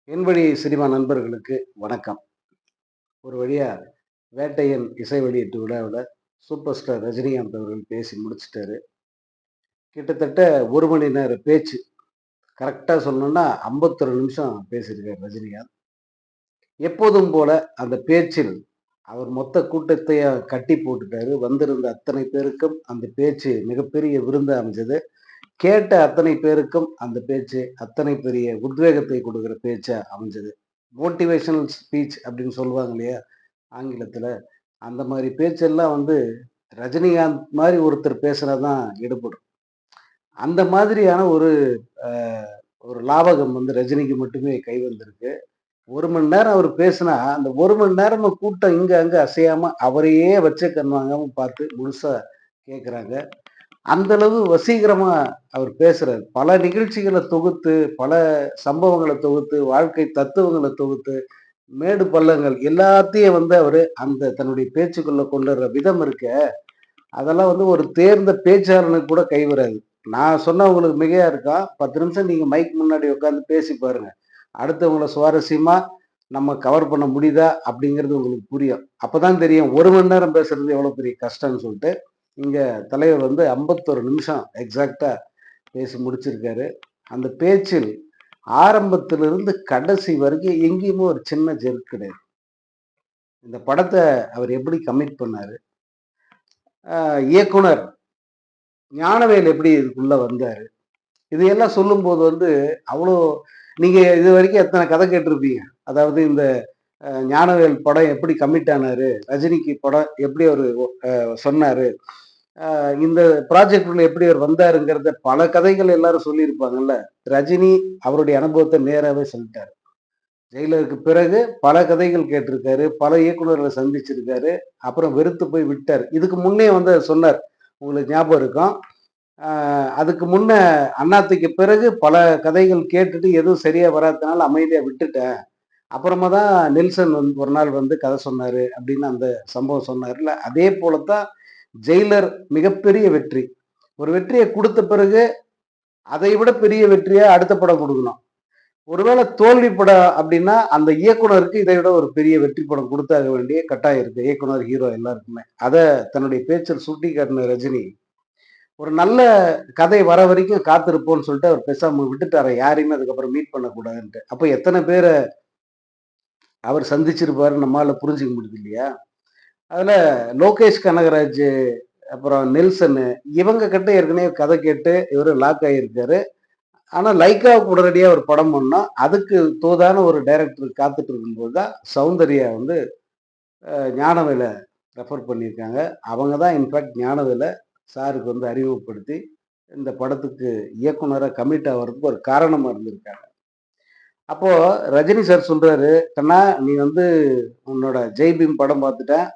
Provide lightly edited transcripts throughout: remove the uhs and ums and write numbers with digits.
என் வழி சினிமா நண்பர்களுக்கு வணக்கம். ஒரு வழியா வேட்டையன் இசை வெளியீட்டு விழாவுல சூப்பர் ஸ்டார் ரஜினிகாந்த் அவர்கள் பேசி முடிச்சுட்டாரு. கிட்டத்தட்ட 1 மணி நேர பேச்சு. கரெக்ட்டா சொல்லணும்னா 51 நிமிஷம் பேசியிருக்காரு ரஜினிகாந்த். எப்போதும் போல அந்த பேச்சில் அவர் மொத்த கூட்டத்தையும் கட்டி போட்டுட்டாரு. வந்திருந்த அத்தனை பேருக்கும் அந்த பேச்சு மிகப்பெரிய விருந்தா அமைஞ்சது. கேட்ட அத்தனை பேருக்கும் அந்த பேச்சு அத்தனை பெரிய உத்வேகத்தை கொடுக்கிற பேச்சா அமைஞ்சது. மோட்டிவேஷனல் ஸ்பீச் அப்படின்னு சொல்லுவாங்க இல்லையா? ஆங்கிலத்துல. அந்த மாரி பேச்செல்லாம் வந்து ரஜினிகாந்த் மாரி ஒருத்தர் பேசினா தான் எடுபடும். அந்த மாதிரியான அ ஒரு லாவகம் வந்து ரஜினிக்கு மட்டுமே கை வந்திருக்கு. 1 மணி நேரம் அவரு பேசினா, அந்த 1 மணி நேரமும் கூட்டம் இங்க, அங்க அசையாம அவரையே வச்சே கண் வாங்காம பார்த்து முழுசா கேட்கறாங்க. அந்த அளவு வசீகரமா அவர் பேசுறாரு. பல நிகழ்ச்சிகள தொகுத்து, பல சம்பவங்கள தொகுத்து, வாழ்க்கை தத்துவங்கள தொகுத்து மேடு பள்ளங்கள் எல்லாத்தையும் வந்து அவரு அந்த தன்னுடைய பேச்சுக்குள்ள கொண்டு வர்ற விதம் இருக்கே, அதெல்லாம் வந்து ஒரு தேர்ந்த பேச்சாளனுக்கு கூட கை வராது. நான் சொன்னா உங்களுக்கு மிகையா இருக்கலாம். 10 நிமிஷம் நீங்க மைக் முன்னாடி உட்கார்ந்து பேசி பாருங்க. அடுத்தவங்கள சுவாரஸ்யமா நம்ம கவர் பண்ண முடியுதா? அப்படிங்கிறது உங்களுக்கு புரியும். அப்பதான் தெரியும் 1 மணி நேரம் பேசுறது எவ்வளவு பெரிய கஷ்டம்னு சொல்லிட்டு. இங்க தலைவர் வந்து 51 நிமிஷம் எக்ஸாக்ட்டா பேசி முடிச்சிருக்காரு. அந்த பேச்சில் ஆரம்பத்திலிருந்து கடைசி வரைக்கும் எங்கேயுமே ஒரு சின்ன ஜெர்க் கிடையாது. இந்த படத்த அவர் எப்படி கமிட் பண்ணாரு? இயக்குனர் ஞானவேல் எப்படி இதுக்குள்ள வந்தாரு? இது எல்லாம் சொல்லும்போது வந்து அவ்வளோ நீங்க இதுவரைக்கும் எத்தன கதை கேட்டிருப்பீங்க. அதாவது இந்த ஞானவேல் படம் எப்படி கமிட் ஆனாரு? ரஜினிக்கு படம் எப்படி அவரு சொன்னாரு? இந்த ப்ராஜெக்ட் உள்ள எப்படி அவர் வந்தாருங்கிறத பல கதைகள் எல்லாரும் சொல்லியிருப்பாங்கல்ல. ரஜினி அவருடைய அனுபவத்த நேராவே சொல்லிட்டாரு. ஜெயிலருக்கு பிறகு பல கதைகள் கேட்டிருக்காரு. பல இயக்குனர்கள சந்திச்சிருக்காரு. அப்புறம் வெறுத்து போய் விட்டாரு. இதுக்கு முன்னே வந்து அவர் சொன்னார். உங்களுக்கு ஞாபகம் இருக்கும். அ அதுக்கு முன்ன அண்ணாத்துக்கு பிறகு பல கதைகள் கேட்டுட்டு எதுவும் சரியா வராதனால அமைதியா விட்டுட்டேன். அப்புறமா தான் நெல்சன் வந்து ஒரு நாள் வந்து கதை சொன்னாரு அப்படின்னு அந்த சம்பவம் சொன்னார்ல. அதே போல தான் ஜெயிலர் மிகப்பெரிய வெற்றி. ஒரு வெற்றிய குடுத்த பிறகு அதை விட பெரிய வெற்றியா அடுத்த படம் குடுக்கணும். ஒருவேளை தோல்வி படம் அப்படின்னா, அந்த இயக்குனருக்கு இதை விட ஒரு பெரிய வெற்றி படம் குடுத்தாக வேண்டிய கட்டாயம் இருக்கு. இயக்குனர், ஹீரோ எல்லாருக்குமே. அத தன்னுடைய பேச்சில் சுட்டிக்காட்டின ரஜினி, ஒரு நல்ல கதை வர வரைக்கும் காத்திருப்போம்ன்னு சொல்லிட்டு அவர் பேசாம விட்டுட்டாராம். யாரையுமே அதுக்கப்புறம் மீட் பண்ணக்கூடாதுன்ட்டு. அப்ப எத்தன பேர அவர் சந்திச்சிருப்பாருன்னு நம்மால புரிஞ்சுக்க முடியுது இல்லையா? அதுல லோகேஷ் கனகராஜ், அப்புறம் நெல்சனு இவங்க கிட்ட ஏற்கனவே கதை கேட்டு இவரு லாக் ஆகியிருக்காரு. ஆனா லைக்காவுக்கு உடனடியா ஒரு படம் பண்ணோம். அதுக்கு தோதான ஒரு டைரக்டர் காத்துட்டு இருக்கும்போது தான் சௌந்தர்யா வந்து ஞானவேல ரெஃபர் பண்ணியிருக்காங்க. அவங்க தான் இன்ஃபாக்ட் ஞானவேல சாருக்கு வந்து அறிமுகப்படுத்தி, இந்த படத்துக்கு இயக்குனரா கமிட் ஆவறதுக்கு ஒரு காரணமா இருந்திருக்காங்க. அப்போ ரஜினி சார் சொல்றாரு, "கண்ணா நீ வந்து உன்னோட ஜெய் பீம் படம் பார்த்துட்டேன்.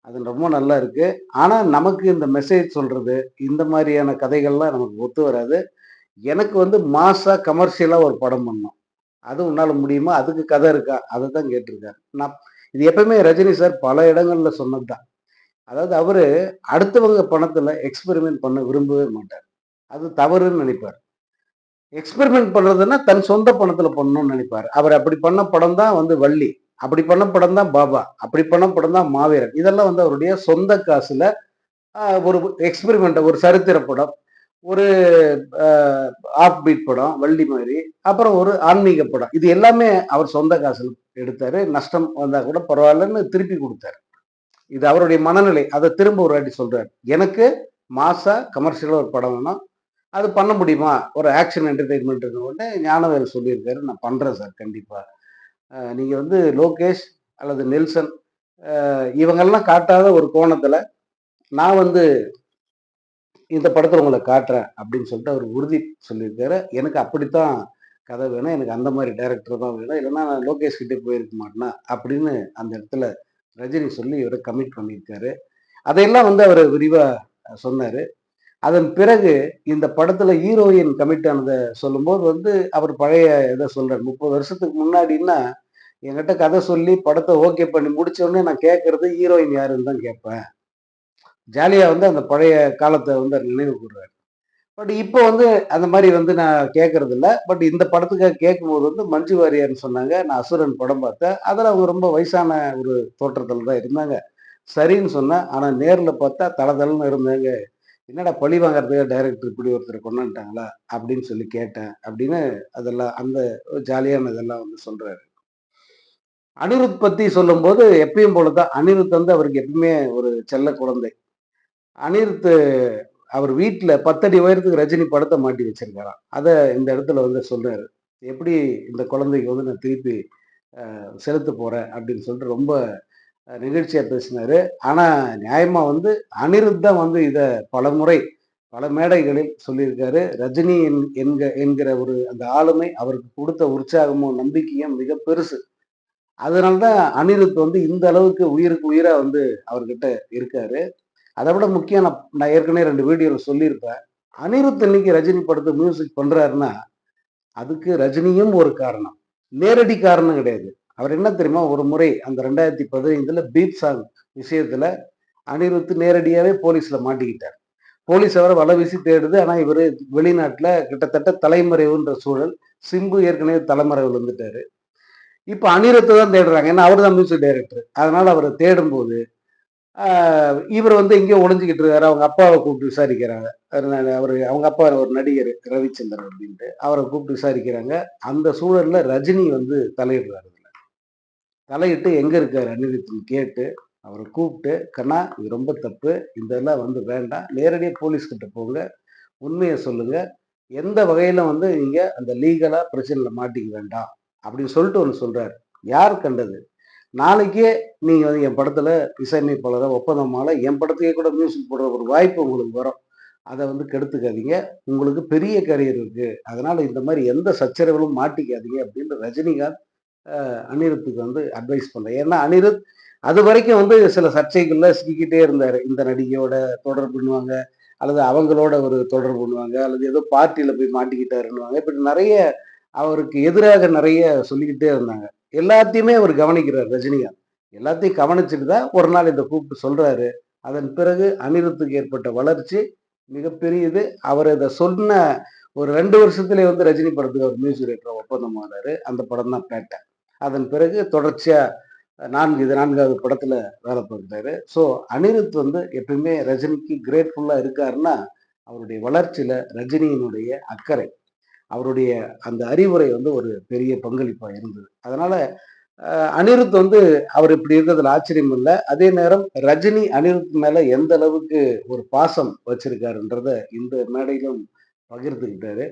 அது ரொம்ப நல்லா இருக்கு. ஆனா நமக்கு இந்த மெசேஜ் சொல்றது, இந்த மாரியான கதைகள்லாம் நமக்கு ஒத்து வராது. எனக்கு வந்து மாஸா கமர்ஷியலா ஒரு படம் பண்ணணும். அது உன்னால முடியுமா? அதுக்கு கதை இருக்கா?" அதத்தான் கேட்டிருக்காரு. நான் இது எப்பவுமே ரஜினி சார் பல இடங்கள்ல சொன்னது தான். அதாவது அவரு அடுத்தவங்க பணத்துல எக்ஸ்பெரிமென்ட் பண்ண விரும்பவே மாட்டார். அது தவறுன்னு நினைப்பார். எக்ஸ்பெரிமென்ட் பண்றதுன்னா தன் சொந்த பணத்துல பண்ணணும்னு நினைப்பாரு. அவர் அப்படி பண்ண படம் தான் வந்து வள்ளி. அப்படி பண்ண படம் தான் பாபா. அப்படி பண்ண படம் தான் மாவீரன். இதெல்லாம் வந்து அவருடைய சொந்த காசுல ஒரு எக்ஸ்பெரிமெண்ட் ஒரு சரித்திர படம். ஒரு அ ஆஃப் பீட் படம், வள்ளி மாரி. அப்புறம் ஒரு ஆன்மீக படம். இது எல்லாமே அவர் சொந்த காசுல எடுத்தாரு. நஷ்டம் வந்தா கூட பரவாயில்லன்னு திருப்பி குடுத்தாரு. இது அவருடைய மனநிலை. அத திரும்ப ஒரு வாட்டி சொல்றாரு. எனக்கு மாஸா கமர்ஷியலா ஒரு படம் வேணும். அது பண்ண முடியுமா? ஒரு ஆக்ஷன் என்டர்டெயின்மென்ட்ன்னு உடனே ஞானவேல் சொல்லியிருக்காரு. நான் பண்றேன் சார் கண்டிப்பா. நீங்க வந்து லோகேஷ் அல்லது நெல்சன் இவங்கெல்லாம் காட்டாத ஒரு கோணத்துல நான் வந்து இந்த படத்துல உங்கள காட்டுறேன் அப்படின்னு சொல்லிட்டு அவர் உறுதி சொல்லியிருக்காரு. எனக்கு அப்படித்தான் கதை வேணும். எனக்கு அந்த மாரி டைரக்டர் தான் வேணும். இல்லன்னா நான் லோகேஷ் கிட்ட போயிருக்க மாட்டேனா? அப்படின்னு அந்த இடத்துல ரஜினி சொல்லி இவர கமிட் பண்ணியிருக்காரு. அதையெல்லாம் வந்து அவரு விரிவா சொன்னாரு. அதன் பிறகு இந்த படத்துல ஹீரோயின் கமிட் ஆனத சொல்லும்போது வந்து அவர் பழைய இத சொல்றாரு. 30 வருஷத்துக்கு முன்னாடின்னா, என்கிட்ட கதை சொல்லி படத்த ஓகே பண்ணி முடிச்ச உடனே நான் கேட்கறது ஹீரோயின் யாருன்னு தான் கேட்பேன். ஜாலியா வந்து அந்த பழைய காலத்த வந்து அவர் நினைவு கூர்றாரு. பட் இப்போ வந்து அந்த மாரி வந்து நான் கேட்கறது இல்ல. பட் இந்த படத்துக்காக கேட்கும்போது வந்து மஞ்சு வாரியர்ன்னு சொன்னாங்க. நான் அசுரன் படம் பார்த்தேன். அதுல அவங்க ரொம்ப வயசான ஒரு தோற்றத்துல தான் இருந்தாங்க. சரின்னு சொன்னேன். ஆனா நேர்ல பார்த்தா தளதளன்னு இருந்தாங்க. என்னடா பழி வாங்குறதுக்காக டைரக்டர் இப்படி ஒருத்தர கொண்டு வந்துட்டாங்களா? அப்படின்னு சொல்லி கேட்டேன். அப்படின்னு அதெல்லாம் அந்த ஜாலியான இதெல்லாம் வந்து சொல்றாரு. அனிருத் பத்தி சொல்லும்போது எப்பயும் போல தான். அனிருத் வந்து அவருக்கு எப்பவுமே ஒரு செல்ல குழந்தை. அனிருத் அவர் வீட்ல 10 அடி உயரத்துக்கு ரஜினி படத்த மாட்டி வச்சிருக்காராம். அத இந்த இடத்துல வந்து சொல்றாரு. எப்படி இந்த குழந்தைக்கு வந்து நான் திருப்பி செலுத்தப் போறேன் அப்படின்னு சொல்லிட்டு ரொம்ப நெகிழ்ச்சியா பேசினாரு. ஆனா நியாயமா வந்து அனிருத் தான் வந்து இத பலமுறை, பல மேடைகளில் சொல்லியிருக்காரு. ரஜினி என்கிற ஒரு அந்த ஆளுமை அவருக்கு குடுத்த உற்சாகமும், நம்பிக்கையும் மிக பெருசு. அதனால தான் அனிருத் வந்து இந்த அளவுக்கு உயிருக்கு உயிரா வந்து அவர்கிட்ட இருக்காரு. அத விட முக்கியம் நான் ஏற்கனவே 2 வீடியோல சொல்லியிருப்பேன். அனிருத் இன்னைக்கு ரஜினி படத்துக்கு மியூசிக் பண்றாருன்னா, அதுக்கு ரஜினியும் ஒரு காரணம். நேரடி காரணம் கிடையாது. அவர் என்ன தெரியுமா? ஒரு முறை அந்த 2015ல பீப் சாங் விஷயத்துல அனிருத் நேரடியாவே போலீஸ்ல மாட்டிக்கிட்டார். போலீஸ் அவர வலை வீசி தேடுது. ஆனா இவரு வெளிநாட்டுல கிட்டத்தட்ட தலைமறைவுன்ற சூழல். சிம்பு ஏற்கனவே தலைமறைவுல இருந்துட்டாரு. இப்ப அனிருத்த தான் தேடுறாங்க. ஏன்னா அவரு தான் மியூசிக் டைரக்டர். அதனால அவர தேடும்போது ஆ இவர் வந்து எங்கேயோ ஒளிஞ்சுகிட்டு இருக்காரு. அவங்க அப்பாவ கூப்பிட்டு விசாரிக்கிறாங்க. அவங்க அப்பா ஒரு நடிகர் ரவிச்சந்திரன் அப்படின்ட்டு. அவர கூப்பிட்டு விசாரிக்கிறாங்க. அந்த சூழல்ல ரஜினி வந்து தலையிடுறாரு இதுல. தலையிட்டு எங்க இருக்காரு அனிருத்ன்னு கேட்டு, அவர கூப்பிட்டு, "கண்ணா இது ரொம்ப தப்பு. இதெல்லாம் வந்து வேண்டாம். நேரடியா போலீஸ் கிட்ட போங்க. உண்மைய சொல்லுங்க. எந்த வகையில வந்து நீங்க அந்த லீகலா பிரச்சனையில மாட்டிக்க வேண்டாம்." அப்படின்னு சொல்லிட்டு ஒண்ணு சொல்றாரு. யார் கண்டது? நாளைக்கே நீங்க வந்து என் படத்துல இசையமைப்பாளரா ஒப்பந்தமால என் படத்துக்கே கூட மியூசிக் போடுற ஒரு வாய்ப்பு உங்களுக்கு வரும். அத வந்து கெடுத்துக்காதீங்க. உங்களுக்கு பெரிய கரியர் இருக்கு. அதனால இந்த மாரி எந்த சச்சரவிலும் மாட்டிக்காதீங்க அப்படின்னு ரஜினிகாந்த் அனிருத்துக்கு வந்து அட்வைஸ் பண்றேன். ஏன்னா அனிருத் அதுவரைக்கும் வந்து சில சர்ச்சைகள்ல சிக்கிக்கிட்டே இருந்தாரு. இந்த நடிகையோட தொடர்பு பண்ணுவாங்க, அல்லது அவங்களோட ஒரு தொடர்பு பண்ணுவாங்க, அல்லது ஏதோ பார்ட்டியில போய் மாட்டிக்கிட்டாருன்னுவாங்க. இப்படி நெறைய அவருக்கு எதிராக நெறைய சொல்லிக்கிட்டே இருந்தாங்க. எல்லாத்தையுமே அவர் கவனிக்கிறார் ரஜினிகாந்த். எல்லாத்தையும் கவனிச்சுட்டு தான் ஒரு நாள் இத கூப்பிட்டு சொல்றாரு. அதன் பிறகு அனிருத்துக்கு ஏற்பட்ட வளர்ச்சி மிகப்பெரியது. அவர் இத சொன்ன ஒரு 2 வருஷத்திலே வந்து ரஜினி படத்துக்கு அவர் மியூசிக் டைரக்டரா ஒப்பந்தமானாரு. அந்த படம் தான் பேட்ட. அதன் பிறகு தொடர்ச்சியா 4வது படத்துல வேலை பார்க்கிறாரு. ஸோ அனிருத் வந்து எப்பயுமே ரஜினிக்கு கிரேட்ஃபுல்லா இருக்காருன்னா, அவருடைய வளர்ச்சியில ரஜினியினுடைய அக்கறை, அவருடைய அந்த அறிவுரை வந்து ஒரு பெரிய பங்களிப்பா இருந்தது. அதனால அனிருத் வந்து அவர் இப்படி இருக்கிறதுல ஆச்சரியம் இல்ல. அதே நேரம் ரஜினி அனிருத் மேல எந்த அளவுக்கு ஒரு பாசம் வச்சிருக்காருன்றத இந்த மேடையிலும் பகிர்ந்துக்கிட்டாரு.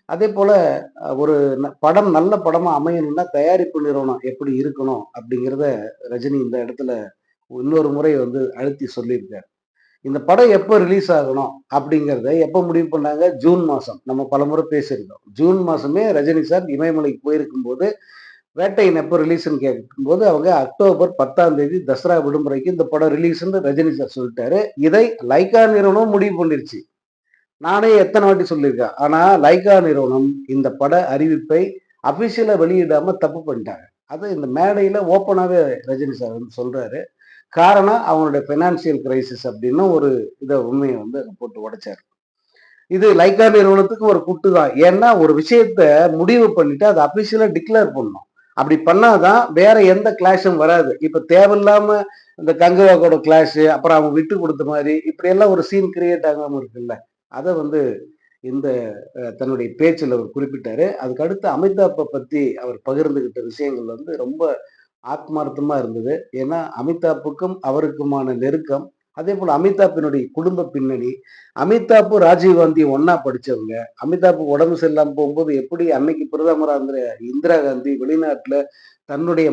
அதேபோல ஒரு படம் நல்ல படமா அமையணும்னா, தயாரிப்பு நிறுவனம் எப்படி இருக்கணும் அப்படிங்கிறத ரஜினி இந்த இடத்துல இன்னொரு முறை வந்து அழுத்தி சொல்லியிருக்காரு. இந்த படம் எப்ப ரிலீஸ் ஆகணும் அப்படிங்கிறத எப்ப முடிவு பண்ணாங்க? ஜூன் மாசம். நம்ம பலமுறை பேசியிருக்கோம். ஜூன் மாசமே ரஜினி சார் இமயமலைக்கு போயிருக்கும்போது, வேட்டையன் எப்ப ரிலீஸ்ன்னு கேட்கும்போது, அவங்க அக்டோபர் 10ஆம் தேதி தசரா விடுமுறைக்கு இந்த படம் ரிலீஸ்ன்னு ரஜினி சார் சொல்லிட்டாரு. இதை லைக்கா நிறுவனம் முடிவு பண்ணிருச்சு. நானே எத்தன வாட்டி சொல்லியிருக்கேன். ஆனா, லைக்கா நிறுவனம் இந்த பட அறிவிப்பை அபிஷியலா வெளியிடாம தப்பு பண்ணிட்டாங்க. அது இந்த மேடையில ஓப்பனாவே ரஜினி சார் வந்து சொல்றாரு. காரணம் அவங்களுடைய பினான்சியல் கிரைசிஸ் அப்படின்னு ஒரு உண்மைய வந்து போட்டு உடைச்சாரு. இது லைக்கா நிறுவனத்துக்கு ஒரு குட்டு தான். ஏன்னா, ஒரு விஷயத்த முடிவு பண்ணிட்டு அத அபிஷியலா டிக்ளேர் பண்ணணும். அப்படி பண்ணாதான் வேற எந்த கிளாஷும் வராது. இப்ப தேவையில்லாம இந்த கங்குவா கூட கிளாஷ், அப்புறம் அவங்க விட்டு குடுத்த மாரி, இப்படியெல்லாம் ஒரு சீன் கிரியேட் ஆகாம இருக்குல்ல. அத வந்து இந்த தன்னுடைய பேச்சுல அவர் குறிப்பிட்டாரு. அதுக்கு அடுத்து அமிதாப்ப பத்தி அவர் பகிர்ந்துகிட்ட விஷயங்கள் வந்து ரொம்ப ஆத்மார்த்தமா இருந்தது. ஏன்னா, அமிதாப்புக்கும் அவருக்குமான நெருக்கம், அதேபோல அமிதாப்பினுடைய குடும்ப பின்னணி, அமிதாப்பும் ராஜீவ்காந்தியும் ஒண்ணா படிச்சவங்க. அமிதாப்புக்கு உடம்பு சரியில்லாம போகும்போது எப்படி அன்னைக்கு பிரதமரா இருந்த இந்திரா காந்தி வெளிநாட்டுல தன்னுடைய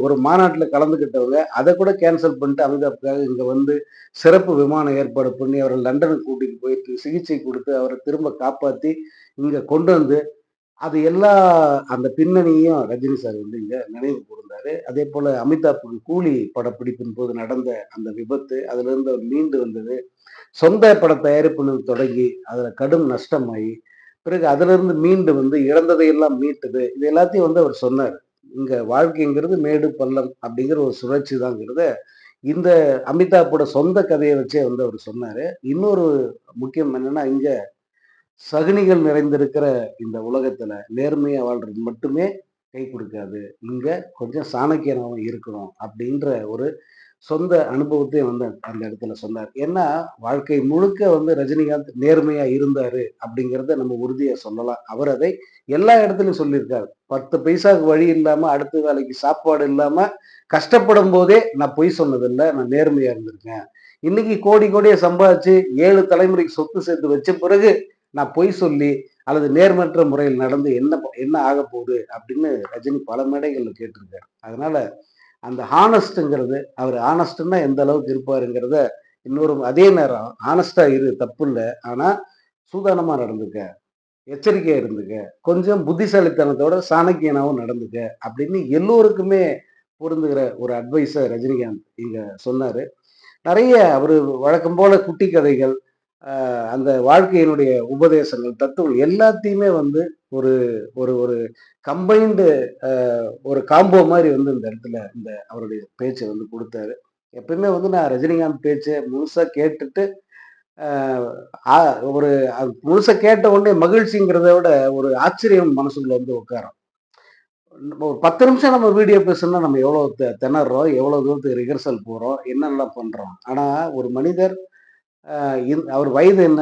ஒரு மாநாட்டுல கலந்துக்கிட்டவங்க. அத கூட கேன்சல் பண்ணிட்டு அமிதாப்புக்காக இங்க வந்து சிறப்பு விமானம் ஏற்பாடு பண்ணி அவர லண்டனுக்கு கூட்டிட்டு போயிட்டு சிகிச்சை குடுத்து, அவர திரும்ப காப்பாத்தி இங்க கொண்டு வந்து அது எல்லா அந்த பின்னணியும் ரஜினி சார் வந்து இங்க நினைவு கூர்ந்தாரு. அதேபோல அமிதாப்புக்கு கூலி படப்பிடிப்பின் போது நடந்த அந்த விபத்து, அதிலிருந்து அவர் மீண்டு வந்தது. சொந்த பட தயாரிப்புல தொடங்கி, அதுல கடும் நஷ்டமாயி, பிறகு அதிலிருந்து மீண்டு வந்து இழந்ததையெல்லாம் மீட்டது. இது எல்லாத்தையும் வந்து அவர் சொன்னாரு. இங்க வாழ்க்கைங்கிறது மேடு, பள்ளம் அப்படிங்கிற ஒரு சுழற்சி தாங்கிறத, இந்த அமிதாப்போட சொந்த கதைய வச்சே வந்து அவரு சொன்னாரு. இன்னொரு முக்கியம் என்னன்னா, இங்க சகுனிகள் நிறைந்திருக்கிற இந்த உலகத்துல நேர்மையா வாழ்றது மட்டுமே கை கொடுக்காது. இங்க கொஞ்சம் சாணக்கியனாவும் இருக்கணும் அப்படின்ற ஒரு சொந்த அனுபவத்தையும் வந்து அந்த இடத்துல சொன்னார். ஏன்னா, வாழ்க்கை முழுக்க வந்து ரஜினிகாந்த் நேர்மையா இருந்தாரு அப்படிங்கிறத நம்ம உறுதியா சொல்லலாம். அவர் அதை எல்லா இடத்துலயும் சொல்லியிருக்காரு. 10 பைசாவுக்கு வழி இல்லாம, அடுத்த வேளைக்கு சாப்பாடு இல்லாம கஷ்டப்படும்போதே நான் பொய் சொன்னதில்ல. நான் நேர்மையா இருந்திருக்கேன். இன்னைக்கு கோடி கோடியா சம்பாதிச்சு 7 தலைமுறைக்கு சொத்து சேர்த்து வச்ச பிறகு நான் பொய் சொல்லி அல்லது நேர்மற்ற முறையில் நடந்து என்ன ஆகப் போகுது அப்படின்னு ரஜினி பல மேடைகள்ல கேட்டிருக்காரு. அதனால அந்த ஹானஸ்ட்ங்கிறது அவர் ஹானஸ்ட்னா எந்த அளவுக்கு இருப்பாருங்கிறத இன்னொரு அதே நேரம் ஹானஸ்டா இரு தப்பில்ல. ஆனா சூதானமா நடந்துக்க, எச்சரிக்கையா இருந்துக்க, கொஞ்சம் புத்திசாலித்தனத்தோட சாணக்கியனாவும் நடந்துக்க அப்படின்னு எல்லோருக்குமே பொருந்துகிற ஒரு அட்வைஸ ரஜினிகாந்த் இங்க சொன்னாரு. நெறைய அவரு வழக்கம் போல குட்டி கதைகள், அந்த வாழ்க்கையினுடைய உபதேசங்கள், தத்துவங்கள் எல்லாத்தையுமே வந்து ஒரு ஒரு ஒரு கம்பைன்டு ஒரு காம்போ மாரி வந்து இந்த இடத்துல அவருடைய பேச்ச வந்து குடுத்தாரு. எப்பயுமே வந்து நான் ரஜினிகாந்த் பேச்ச முழுசா கேட்டுட்டு, அ ஆ ஒரு முழுசா கேட்ட உடனே மகிழ்ச்சிங்கிறத விட ஒரு ஆச்சரியம் மனசுக்குள்ள வந்து உட்காரும். ஒரு 10 நிமிஷம் நம்ம வீடியோ பேசணும்னா நம்ம எவ்வளோ திணர்றோம், எவ்வளோ தூரத்துக்கு ரிஹர்சல் போறோம், என்னெல்லாம் பண்றோம். ஆனா ஒரு மனிதர் அவர் வயது என்ன?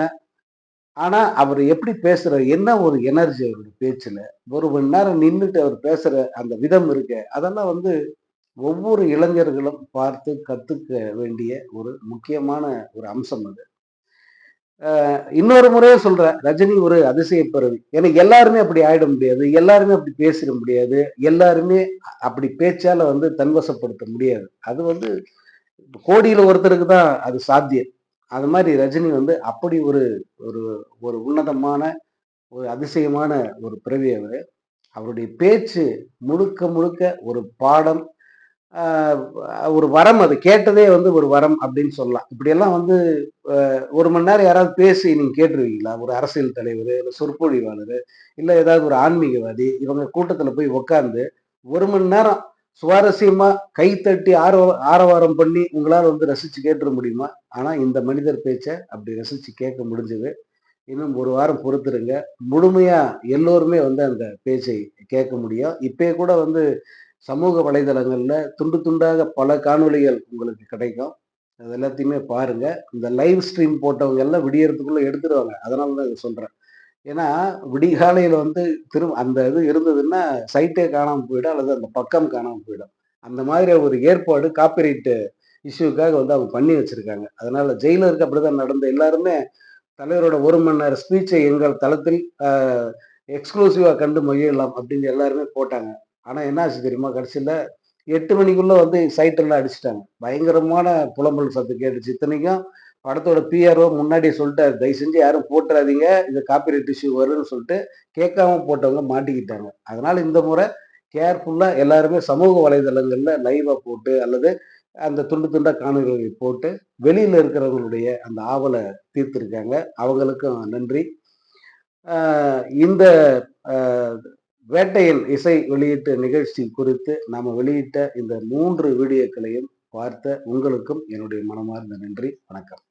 ஆனா, அவரு எப்படி பேசுறாரு? என்ன ஒரு எனர்ஜி அவருடைய பேச்சுல. 1 மணி நேரம் நின்னுட்டு அவர் பேசுற அந்த விதம் இருக்கே, அதெல்லாம் வந்து ஒவ்வொரு இளைஞர்களும் பார்த்து கத்துக்க வேண்டிய ஒரு முக்கியமான ஒரு அம்சம் அது. இன்னொரு முறையும் சொல்றேன். ரஜினி ஒரு அதிசய பிறவி. ஏன்னா எல்லாருமே அப்படி ஆயிட முடியாது. எல்லாருமே அப்படி பேசிற முடியாது. எல்லாருமே அப்படி பேச்சால வந்து தன்வசப்படுத்த முடியாது. அது வந்து கோடியில ஒருத்தருக்கு தான் அது சாத்தியம். அது மாரி ரஜினி வந்து அப்படி ஒரு ஒரு ஒரு உன்னதமான, ஒரு அதிசயமான ஒரு பிறவி அவரு. அவருடைய பேச்சு முழுக்க முழுக்க ஒரு பாடம். ஆ ஒரு வரம் அது. கேட்டதே வந்து ஒரு வரம் அப்படின்னு சொல்லலாம். இப்படியெல்லாம் வந்து 1 மணி நேரம் யாராவது பேசி நீங்க கேட்டுருக்கீங்களா? ஒரு அரசியல் தலைவரு, இல்ல சொற்பொழிவாளரு, இல்ல ஏதாவது ஒரு ஆன்மீகவாதி, இவங்க கூட்டத்துல போய் உட்கார்ந்து 1 மணி நேரம் சுவாரஸ்யமா கைத்தட்டி ஆரவாரம் பண்ணி உங்களால வந்து ரசிச்சு கேட்டுற முடியுமா? ஆனா இந்த மனிதர் பேச்ச அப்படி ரசிச்சு கேட்க முடிஞ்சது. இன்னும் 1 வாரம் பொறுத்திருங்க. முழுமையா எல்லோருமே வந்து அந்த பேச்சை கேட்க முடியும். இப்பயே கூட வந்து சமூக வலைதளங்கள்ல துண்டு துண்டாக பல காணொளிகள் உங்களுக்கு கிடைக்கும். அது எல்லாத்தையுமே பாருங்க. இந்த லைவ் ஸ்ட்ரீம் போட்டவங்க எல்லாம் விடியறதுக்குள்ள எடுத்துருவாங்க. அதனால தான் இத சொல்றேன். ஏன்னா, விடிகாலையில வந்து அந்த இது இருந்ததுன்னா, சைட்டே காணாம போயிடும் அல்லது அந்த பக்கம் காணாம போயிடும். அந்த மாதிரி ஒரு ஏற்பாடு காப்பிரைட் இஷ்யூக்காக வந்து அவங்க பண்ணி வச்சிருக்காங்க. அதனால ஜெயிலருக்கு அப்படிதான் நடந்தது. எல்லாருமே தலைவரோட 1 மணி நேர ஸ்பீச்சை எங்கள் தளத்தில் எக்ஸ்க்ளூசிவா கண்டு மகிழலாம் அப்படின்னு எல்லாருமே போட்டாங்க. ஆனா என்ன ஆச்சு தெரியுமா? கடைசியில 8 மணிக்குள்ள வந்து சைட் எல்லாம் அடிச்சுட்டாங்க. பயங்கரமான புலம்பல் சத்தம் கேட்டுச்சு. இத்தனைக்கும் படத்தோட பிஆர்ஓ முன்னாடியே சொல்ட்டாரு. தயவு செஞ்சு யாரும் போட்டுறாதீங்க. இது காப்பிரைட் இஷ்யூ வரும்ன்னு சொல்லிட்டு கேட்காம போட்டவங்க மாட்டிக்கிட்டாங்க. அதனால இந்த முறை கேர்ஃபுல்லா எல்லாருமே சமூக வலைதளங்கள்ல லைவா போட்டு அல்லது அந்த துண்டு துண்டா காணொளிகளை போட்டு வெளியில இருக்கிறவங்களுடைய அந்த ஆவல தீர்த்திருக்காங்க. அவங்களுக்கும் நன்றி. அ இந்த அ வேட்டையன் இசை வெளியீட்டு நிகழ்ச்சி குறித்து நாம வெளியிட்ட இந்த 3 வீடியோக்களையும் பார்த்த உங்களுக்கும் என்னுடைய மனமார்ந்த நன்றி. வணக்கம்.